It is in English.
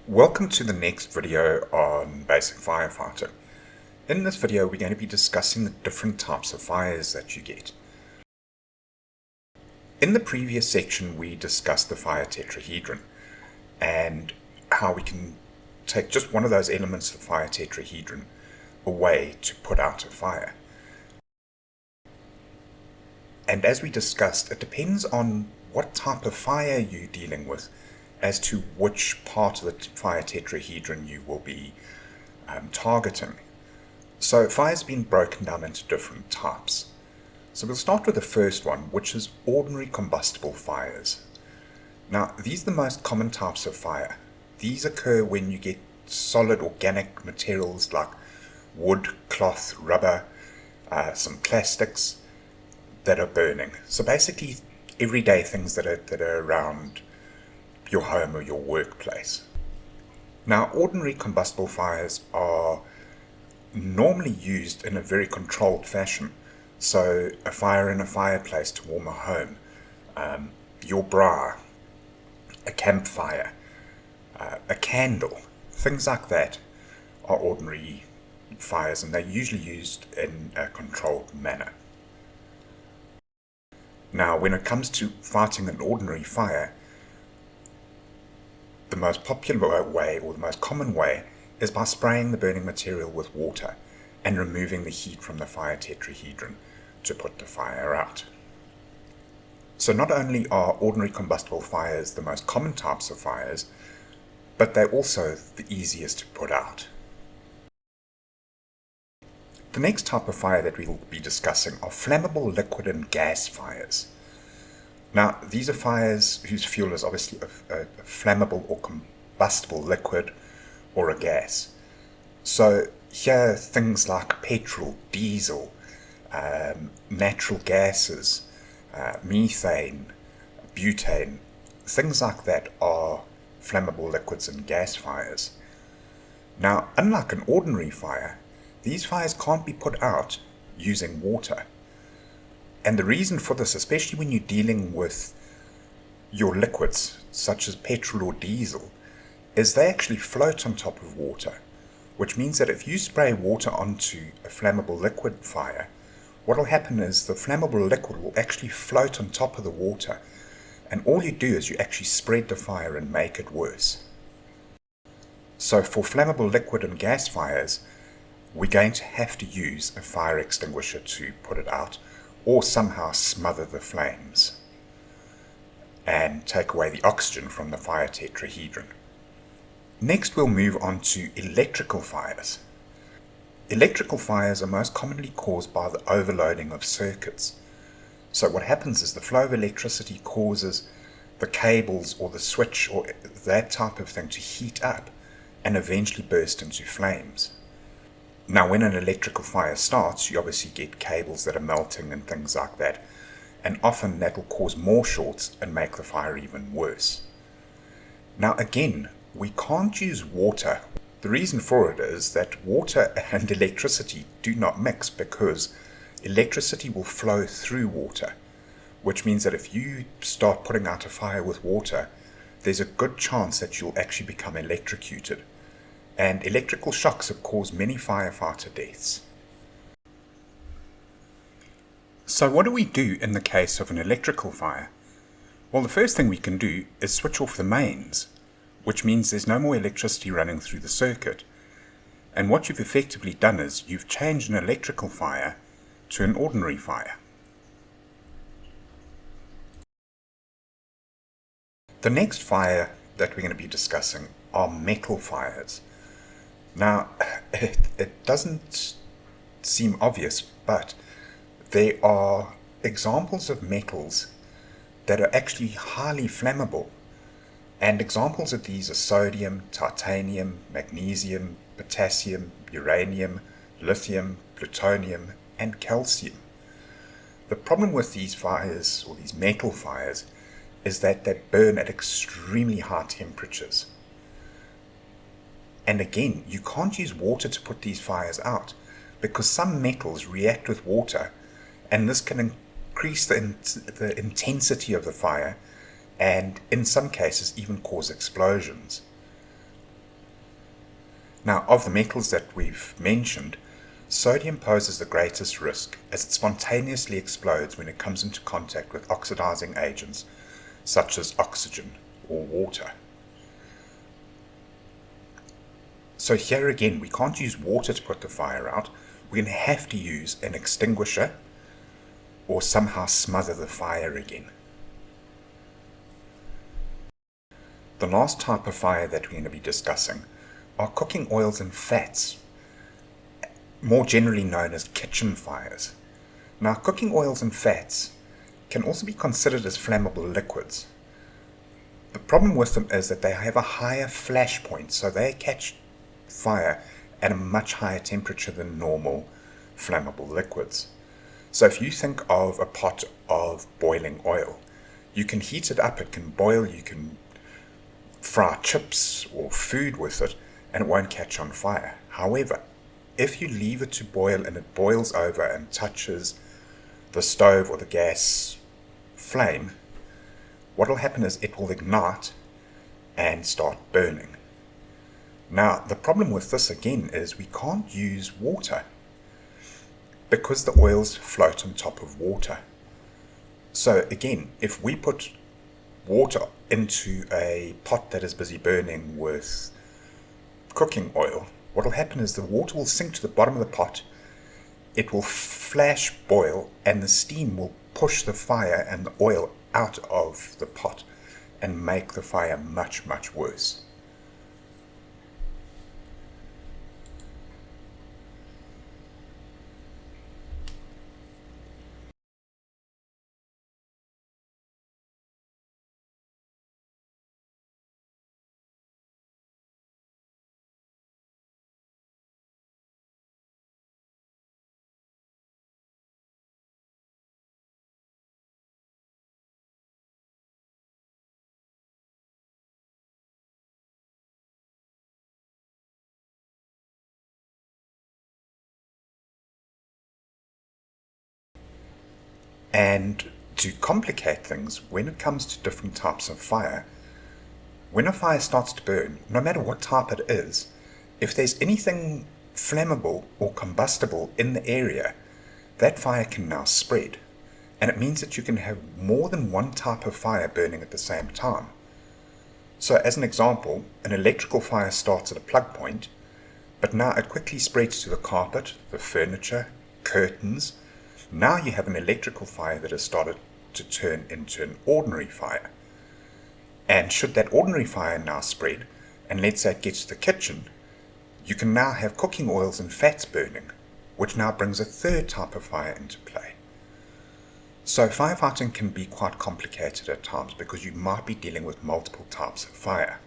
Welcome to the next video on Basic Firefighter. In this video we're going to be discussing the different types of fires that you get. In the previous section we discussed the fire tetrahedron and how we can take just one of those elements of the fire tetrahedron away to put out a fire. And as we discussed, it depends on what type of fire you're dealing with as to which part of the fire tetrahedron you will be targeting. So fire's been broken down into different types. So we'll start with the first one, which is ordinary combustible fires. Now, these are the most common types of fire. These occur when you get solid organic materials like wood, cloth, rubber, some plastics that are burning. So basically everyday things that are around your home or your workplace. Now, ordinary combustible fires are normally used in a very controlled fashion. So a fire in a fireplace to warm a home, your braai, a campfire, a candle, things like that are ordinary fires, and they're usually used in a controlled manner. Now, when it comes to fighting an ordinary fire, the most popular way, or the most common way, is by spraying the burning material with water and removing the heat from the fire tetrahedron to put the fire out. So not only are ordinary combustible fires the most common types of fires, but they're also the easiest to put out. The next type of fire that we'll be discussing are flammable liquid and gas fires. Now, these are fires whose fuel is obviously a flammable or combustible liquid or a gas. So here, things like petrol, diesel, natural gases, methane, butane, things like that are flammable liquids and gas fires. Now, unlike an ordinary fire, these fires can't be put out using water. And the reason for this, especially when you're dealing with your liquids, such as petrol or diesel, is they actually float on top of water, which means that if you spray water onto a flammable liquid fire, what will happen is the flammable liquid will actually float on top of the water, and all you do is you actually spread the fire and make it worse. So for flammable liquid and gas fires, we're going to have to use a fire extinguisher to put it out, or somehow smother the flames and take away the oxygen from the fire tetrahedron. Next, we'll move on to electrical fires. Electrical fires are most commonly caused by the overloading of circuits. So what happens is the flow of electricity causes the cables or the switch or that type of thing to heat up and eventually burst into flames. Now, when an electrical fire starts, you obviously get cables that are melting and things like that, and often that will cause more shorts and make the fire even worse. Now again, we can't use water. The reason for it is that water and electricity do not mix, because electricity will flow through water, which means that if you start putting out a fire with water, there's a good chance that you'll actually become electrocuted. And electrical shocks have caused many firefighter deaths. So what do we do in the case of an electrical fire? Well, the first thing we can do is switch off the mains, which means there's no more electricity running through the circuit. And what you've effectively done is you've changed an electrical fire to an ordinary fire. The next fire that we're going to be discussing are metal fires. Now, it doesn't seem obvious, but there are examples of metals that are actually highly flammable. And examples of these are sodium, titanium, magnesium, potassium, uranium, lithium, plutonium, and calcium. The problem with these fires, or these metal fires, is that they burn at extremely high temperatures. And again, you can't use water to put these fires out, because some metals react with water, and this can increase the intensity of the fire, and in some cases even cause explosions. Now, of the metals that we've mentioned, sodium poses the greatest risk as it spontaneously explodes when it comes into contact with oxidizing agents such as oxygen or water. So here again, we can't use water to put the fire out. We're going to have to use an extinguisher or somehow smother the fire again. The last type of fire that we're going to be discussing are cooking oils and fats, more generally known as kitchen fires. Now, cooking oils and fats can also be considered as flammable liquids. The problem with them is that they have a higher flash point, so they catch fire at a much higher temperature than normal flammable liquids. So if you think of a pot of boiling oil, you can heat it up, it can boil, you can fry chips or food with it, and it won't catch on fire. However, if you leave it to boil and it boils over and touches the stove or the gas flame, what will happen is it will ignite and start burning. Now, the problem with this again is we can't use water because the oils float on top of water. So again, if we put water into a pot that is busy burning with cooking oil, what will happen is the water will sink to the bottom of the pot, it will flash boil, and the steam will push the fire and the oil out of the pot and make the fire much, much worse. And to complicate things, when it comes to different types of fire, when a fire starts to burn, no matter what type it is, if there's anything flammable or combustible in the area, that fire can now spread. And it means that you can have more than one type of fire burning at the same time. So as an example, an electrical fire starts at a plug point, but now it quickly spreads to the carpet, the furniture, curtains. Now you have an electrical fire that has started to turn into an ordinary fire. And should that ordinary fire now spread, and let's say it gets to the kitchen, you can now have cooking oils and fats burning, which now brings a third type of fire into play. So firefighting can be quite complicated at times because you might be dealing with multiple types of fire.